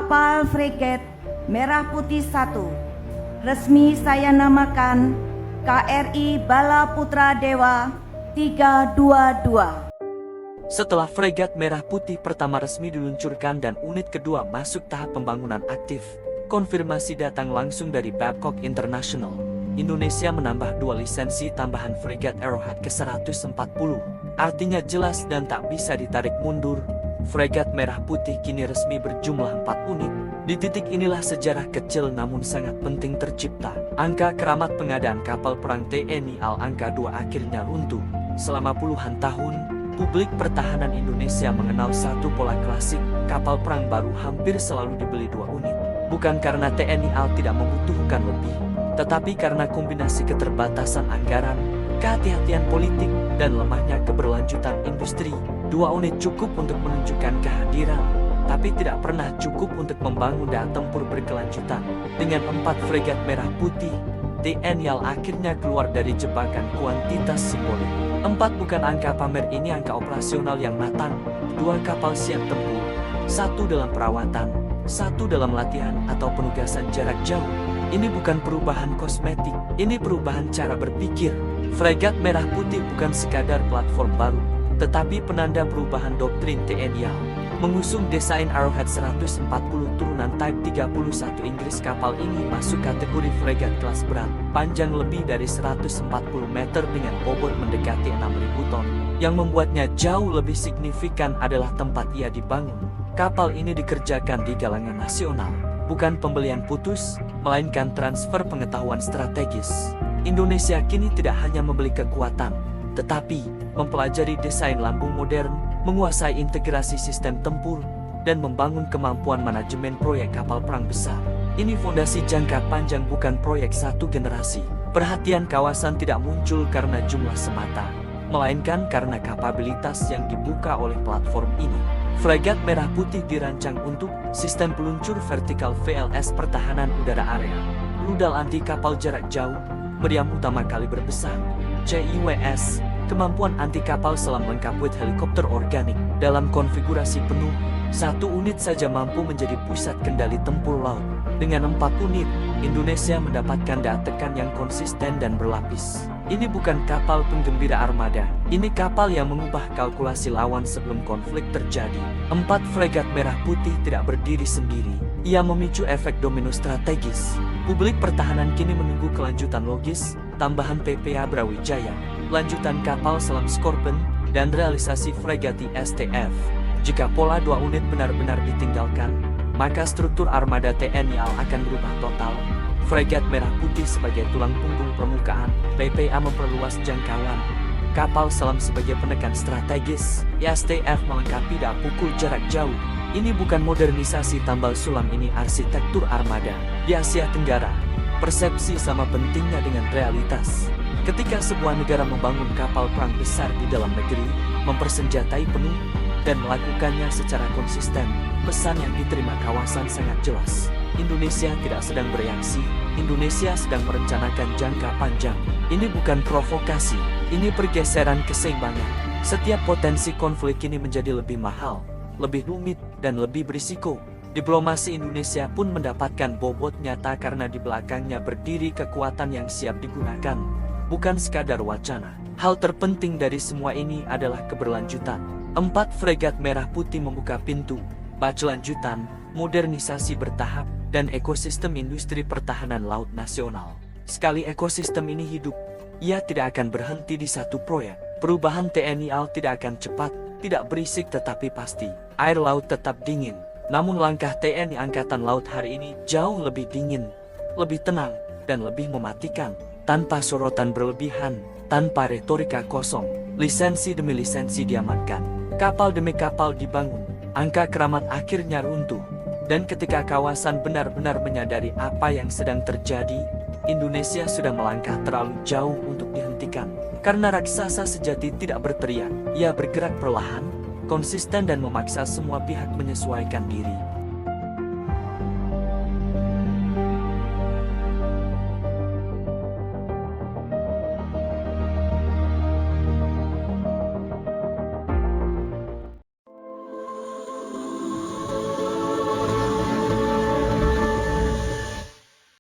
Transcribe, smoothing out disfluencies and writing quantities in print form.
Kapal Fregat Merah Putih 1 resmi saya namakan KRI Bala Putra Dewa 322. Setelah fregat Merah Putih pertama resmi diluncurkan dan unit kedua masuk tahap pembangunan aktif, konfirmasi datang langsung dari Babcock International. Indonesia menambah 2 lisensi tambahan fregat Arrowhead ke-140. Artinya jelas dan tak bisa ditarik mundur. Fregat Merah Putih kini resmi berjumlah 4 unit. Di titik inilah sejarah kecil namun sangat penting tercipta. Angka keramat pengadaan kapal perang TNI AL Angka 2 akhirnya runtuh. Selama puluhan tahun, publik pertahanan Indonesia mengenal satu pola klasik, kapal perang baru hampir selalu dibeli 2 unit. Bukan karena TNI AL tidak membutuhkan lebih, tetapi karena kombinasi keterbatasan anggaran, kehati-hatian politik, dan lemahnya keberlanjutan industri. 2 unit cukup untuk menunjukkan kehadiran, tapi tidak pernah cukup untuk membangun daya tempur berkelanjutan. Dengan 4 fregat Merah Putih, TNI AL akhirnya keluar dari jebakan kuantitas simbolik. 4 bukan angka pamer, ini angka operasional yang matang. 2 kapal siap tempur, 1 dalam perawatan, 1 dalam latihan atau penugasan jarak jauh. Ini bukan perubahan kosmetik, ini perubahan cara berpikir. Fregat Merah Putih bukan sekadar platform baru, tetapi penanda perubahan doktrin TNI AL. Mengusung desain Arrowhead 140 turunan Type 31 Inggris, kapal ini masuk kategori fregat kelas berat, panjang lebih dari 140 meter dengan bobot mendekati 6.000 ton. Yang membuatnya jauh lebih signifikan adalah tempat ia dibangun. Kapal ini dikerjakan di galangan nasional, bukan pembelian putus, melainkan transfer pengetahuan strategis. Indonesia kini tidak hanya membeli kekuatan, tetapi mempelajari desain lambung modern, menguasai integrasi sistem tempur, dan membangun kemampuan manajemen proyek kapal perang besar. Ini fondasi jangka panjang, bukan proyek satu generasi. Perhatian kawasan tidak muncul karena jumlah semata, melainkan karena kapabilitas yang dibuka oleh platform ini. Fregat Merah Putih dirancang untuk sistem peluncur vertikal VLS pertahanan udara area, rudal anti kapal jarak jauh, meriam utama kaliber besar, CIWS, kemampuan anti kapal selam lengkap with helikopter organik. Dalam konfigurasi penuh, 1 unit saja mampu menjadi pusat kendali tempur laut. Dengan 4 unit, Indonesia mendapatkan daya tekan yang konsisten dan berlapis. Ini bukan kapal penggembira armada, ini kapal yang mengubah kalkulasi lawan sebelum konflik terjadi. 4 fregat Merah Putih tidak berdiri sendiri, ia memicu efek domino strategis. Publik pertahanan kini menunggu kelanjutan logis, tambahan PPA Brawijaya, lanjutan kapal selam Scorpion, dan realisasi fregat STF. Jika pola 2 unit benar-benar ditinggalkan, maka struktur armada TNI AL akan berubah total. Fregat Merah Putih sebagai tulang punggung permukaan, PPA memperluas jangkauan, kapal selam sebagai penekan strategis, STF melengkapi daya pukul jarak jauh. Ini bukan modernisasi tambal sulam, ini arsitektur armada. Di Asia Tenggara, persepsi sama pentingnya dengan realitas. Ketika sebuah negara membangun kapal perang besar di dalam negeri, mempersenjatai penuh, dan melakukannya secara konsisten, pesan yang diterima kawasan sangat jelas. Indonesia tidak sedang bereaksi, Indonesia sedang merencanakan jangka panjang. Ini bukan provokasi, ini pergeseran keseimbangan. Setiap potensi konflik ini menjadi lebih mahal, lebih rumit, dan lebih berisiko. Diplomasi Indonesia pun mendapatkan bobot nyata karena di belakangnya berdiri kekuatan yang siap digunakan, bukan sekadar wacana. Hal terpenting dari semua ini adalah keberlanjutan. 4 fregat Merah Putih membuka pintu lanjutan, modernisasi bertahap, dan ekosistem industri pertahanan laut nasional. Sekali ekosistem ini hidup, ia tidak akan berhenti di satu proyek. Perubahan TNI AL tidak akan cepat, tidak berisik, tetapi pasti. Air laut tetap dingin, namun langkah TNI Angkatan Laut hari ini jauh lebih dingin, lebih tenang, dan lebih mematikan. Tanpa sorotan berlebihan, tanpa retorika kosong, lisensi demi lisensi diamankan, kapal demi kapal dibangun, angka keramat akhirnya runtuh. Dan ketika kawasan benar-benar menyadari apa yang sedang terjadi, Indonesia sudah melangkah terlalu jauh untuk dihentikan. Karena raksasa sejati tidak berteriak, ia bergerak perlahan, konsisten, dan memaksa semua pihak menyesuaikan diri.